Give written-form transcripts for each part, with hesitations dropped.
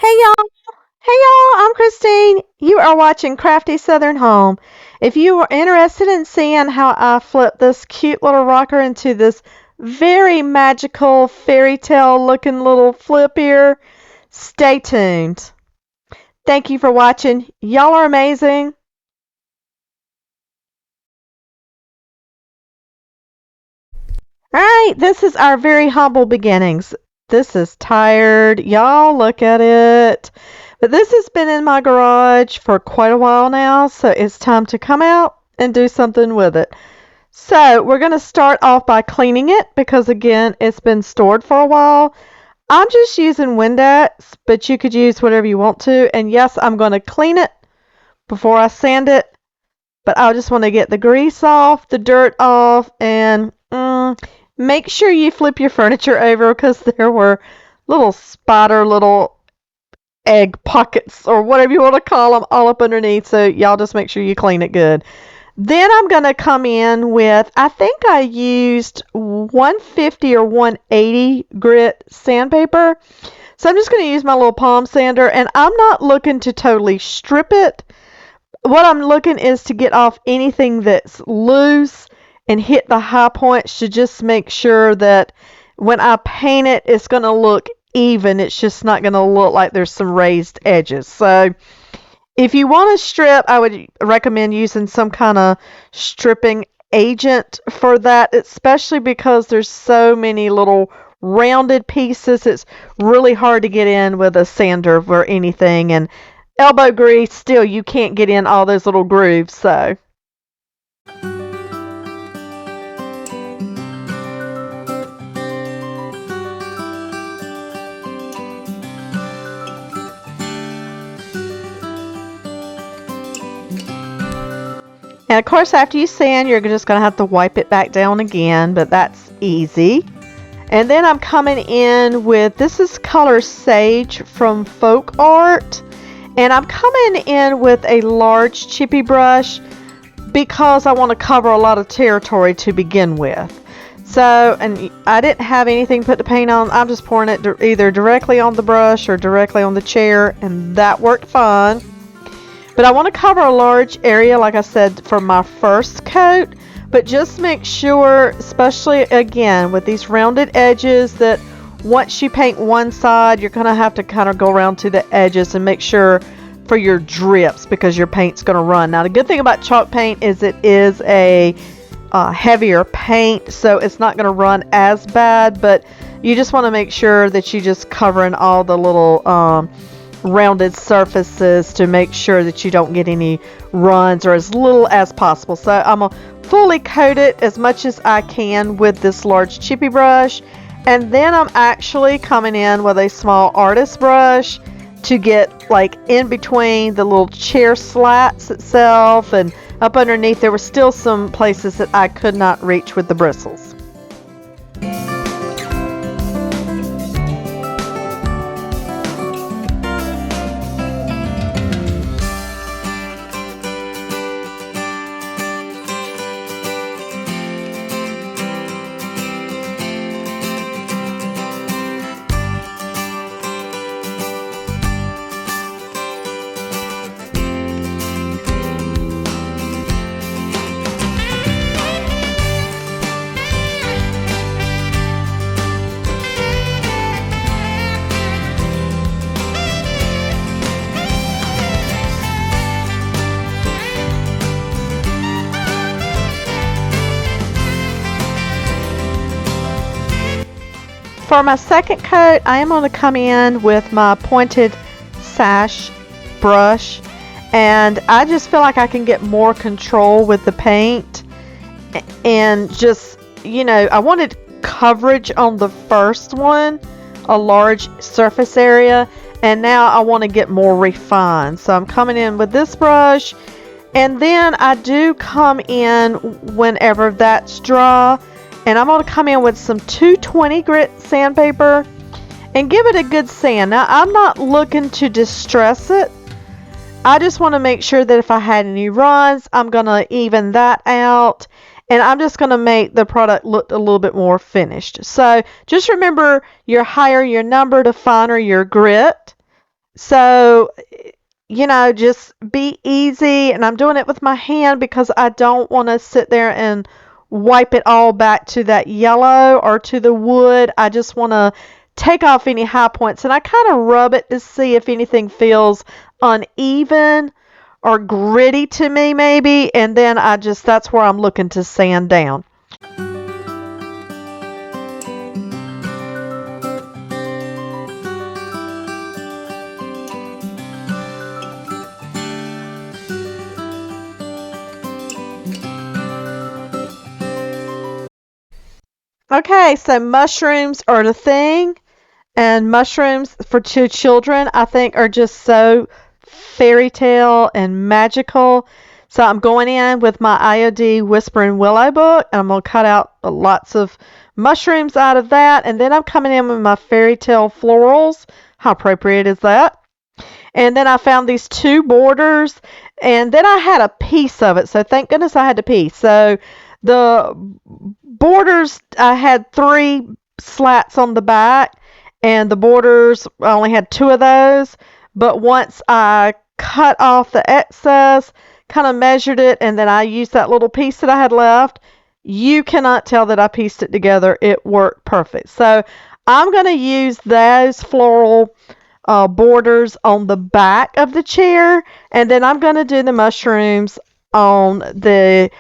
Hey y'all, I'm Christine. You are watching Crafty Southern Home. If you are interested in seeing how I flip this cute little rocker into this very magical fairy tale looking little flip here, stay tuned. Thank you for watching. Y'all are amazing. Alright, this is our very humble beginnings. This is tired. Y'all look at it. But this has been in my garage for quite a while now, so it's time to come out and do something with it. So we're going to start off by cleaning it because again, it's been stored for a while. I'm just using Windex, but you could use whatever you want to. And yes, I'm going to clean it before I sand it, but I just want to get the grease off, the dirt off, and make sure you flip your furniture over because there were little egg pockets or whatever you want to call them all up underneath. So y'all just make sure you clean it good. Then I'm going to come in with, I think I used 150 or 180 grit sandpaper. So I'm just going to use my little palm sander, and I'm not looking to totally strip it. What I'm looking is to get off anything that's loose and hit the high points to just make sure that when I paint it, it's going to look even. It's just not going to look like there's some raised edges. So if you want to strip, I would recommend using some kind of stripping agent for that, especially because there's so many little rounded pieces. It's really hard to get in with a sander or anything, and elbow grease, still you can't get in all those little grooves. So and of course, after you sand, you're just going to have to wipe it back down again, but that's easy. And then I'm coming in with, this is color Sage from Folk Art. And I'm coming in with a large chippy brush because I want to cover a lot of territory to begin with. So, and I didn't have anything put the paint on. I'm just pouring it either directly on the brush or directly on the chair, and that worked fine. But I want to cover a large area, like I said, for my first coat. But just make sure, especially again with these rounded edges, that once you paint one side, you're going to have to kind of go around to the edges and make sure for your drips, because your paint's going to run. Now, the good thing about chalk paint is it is a heavier paint, so it's not going to run as bad. But you just want to make sure that you just covering all the little rounded surfaces to make sure that you don't get any runs, or as little as possible. So I'm going to fully coat it as much as I can with this large chippy brush, and then I'm actually coming in with a small artist brush to get like in between the little chair slats itself, and up underneath there were still some places that I could not reach with the bristles. For my second coat, I am going to come in with my pointed sash brush, and I just feel like I can get more control with the paint, and just, you know, I wanted coverage on the first one, a large surface area, and now I want to get more refined. So I'm coming in with this brush, and then I do come in whenever that's dry. And I'm going to come in with some 220 grit sandpaper and give it a good sand. Now, I'm not looking to distress it. I just want to make sure that if I had any runs, I'm going to even that out. And I'm just going to make the product look a little bit more finished. So just remember, your higher your number, the finer your grit. So, just be easy. And I'm doing it with my hand because I don't want to sit there and wipe it all back to that yellow or to the wood. I just want to take off any high points. And I kind of rub it to see if anything feels uneven or gritty to me, maybe. And then that's where I'm looking to sand down. Okay, so mushrooms are the thing, and mushrooms for two children, I think, are just so fairy tale and magical. So I'm going in with my IOD Whispering Willow book, and I'm going to cut out lots of mushrooms out of that, and then I'm coming in with my fairy tale florals. How appropriate is that? And then I found these two borders, and then I had a piece of it. So thank goodness I had the piece. So the borders, I had 3 slats on the back, and the borders, I only had 2 of those. But once I cut off the excess, kind of measured it, and then I used that little piece that I had left, you cannot tell that I pieced it together. It worked perfect. So I'm going to use those floral borders on the back of the chair, and then I'm going to do the mushrooms on the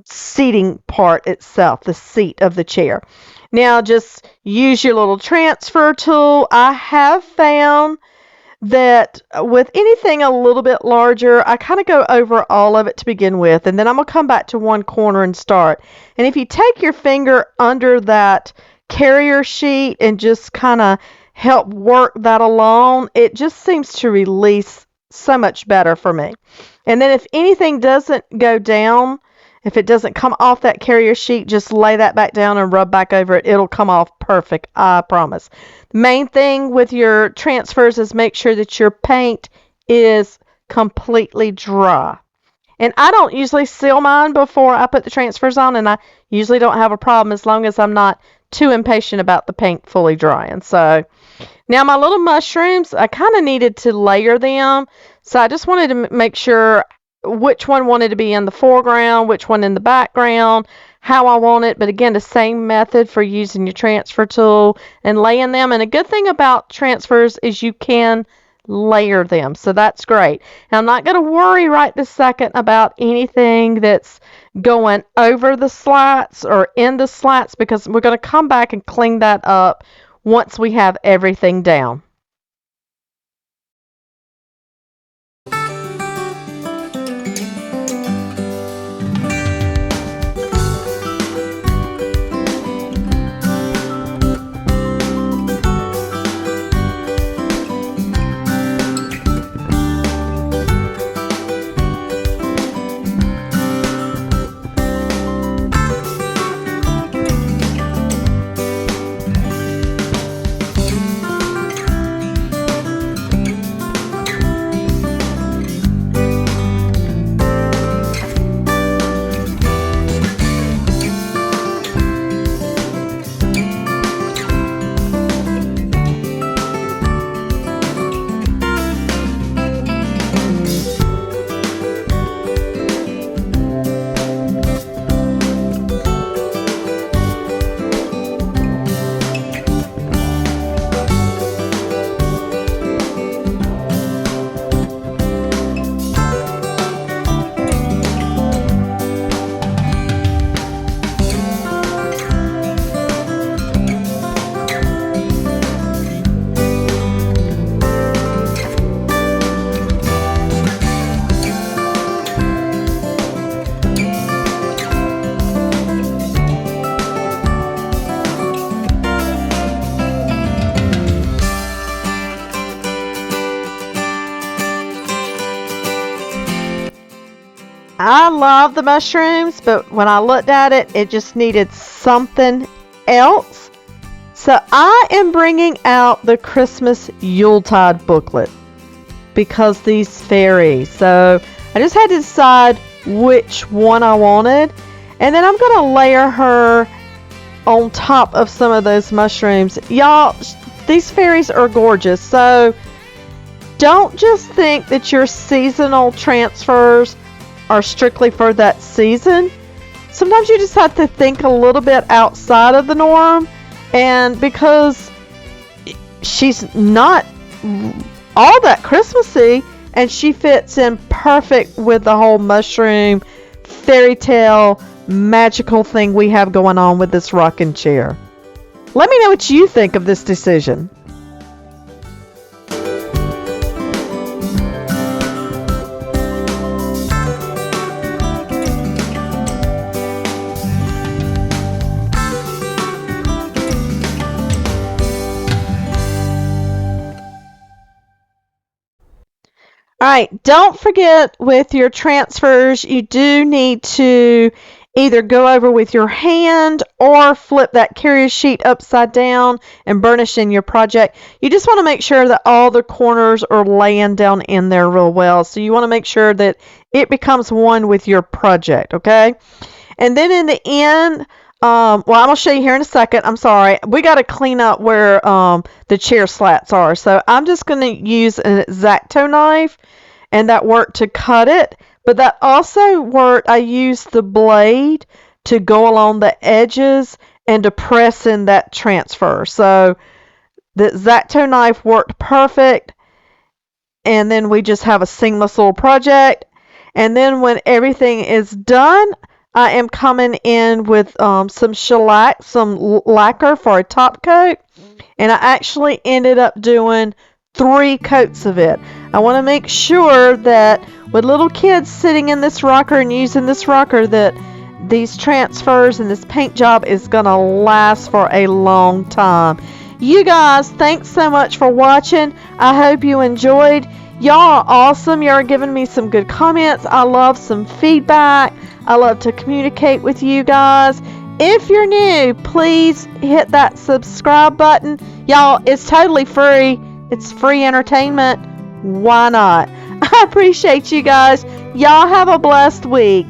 seating part itself, the seat of the chair. Now just use your little transfer tool. I have found that with anything a little bit larger, I kind of go over all of it to begin with, and then I'm going to come back to one corner and start. And if you take your finger under that carrier sheet and just kind of help work that along, it just seems to release so much better for me. And then if anything doesn't go down, if it doesn't come off that carrier sheet, just lay that back down and rub back over it. It'll come off perfect, I promise. The main thing with your transfers is make sure that your paint is completely dry. And I don't usually seal mine before I put the transfers on, and I usually don't have a problem as long as I'm not too impatient about the paint fully drying. So now my little mushrooms, I kind of needed to layer them. So I just wanted to make sure which one wanted to be in the foreground, which one in the background, how I want it. But again, the same method for using your transfer tool and laying them. And a good thing about transfers is you can layer them. So that's great. And I'm not going to worry right this second about anything that's going over the slats or in the slats, because we're going to come back and clean that up once we have everything down. I love the mushrooms, but when I looked at it, it just needed something else. So I am bringing out the Christmas Yuletide booklet because these fairies. So I just had to decide which one I wanted. And then I'm going to layer her on top of some of those mushrooms. Y'all, these fairies are gorgeous. So don't just think that your seasonal transfers are strictly for that season. Sometimes you just have to think a little bit outside of the norm, and because she's not all that Christmassy, and she fits in perfect with the whole mushroom fairy tale magical thing we have going on with this rocking chair. Let me know what you think of this decision. Alright, don't forget with your transfers, you do need to either go over with your hand or flip that carrier sheet upside down and burnish in your project. You just want to make sure that all the corners are laying down in there real well. So you want to make sure that it becomes one with your project, okay? And then in the end, well, I'm going to show you here in a second. I'm sorry. We got to clean up where the chair slats are. So I'm just going to use an X-Acto knife, and that worked to cut it. But that also worked. I used the blade to go along the edges and to press in that transfer. So the X-Acto knife worked perfect. And then we just have a seamless little project. And then when everything is done, I am coming in with some shellac, some lacquer for a top coat, and I actually ended up doing 3 coats of it. I want to make sure that with little kids sitting in this rocker and using this rocker, that these transfers and this paint job is going to last for a long time. You guys, thanks so much for watching. I hope you enjoyed. Y'all are awesome. Y'all are giving me some good comments. I love some feedback. I love to communicate with you guys. If you're new, please hit that subscribe button. Y'all, it's totally free. It's free entertainment. Why not? I appreciate you guys. Y'all have a blessed week.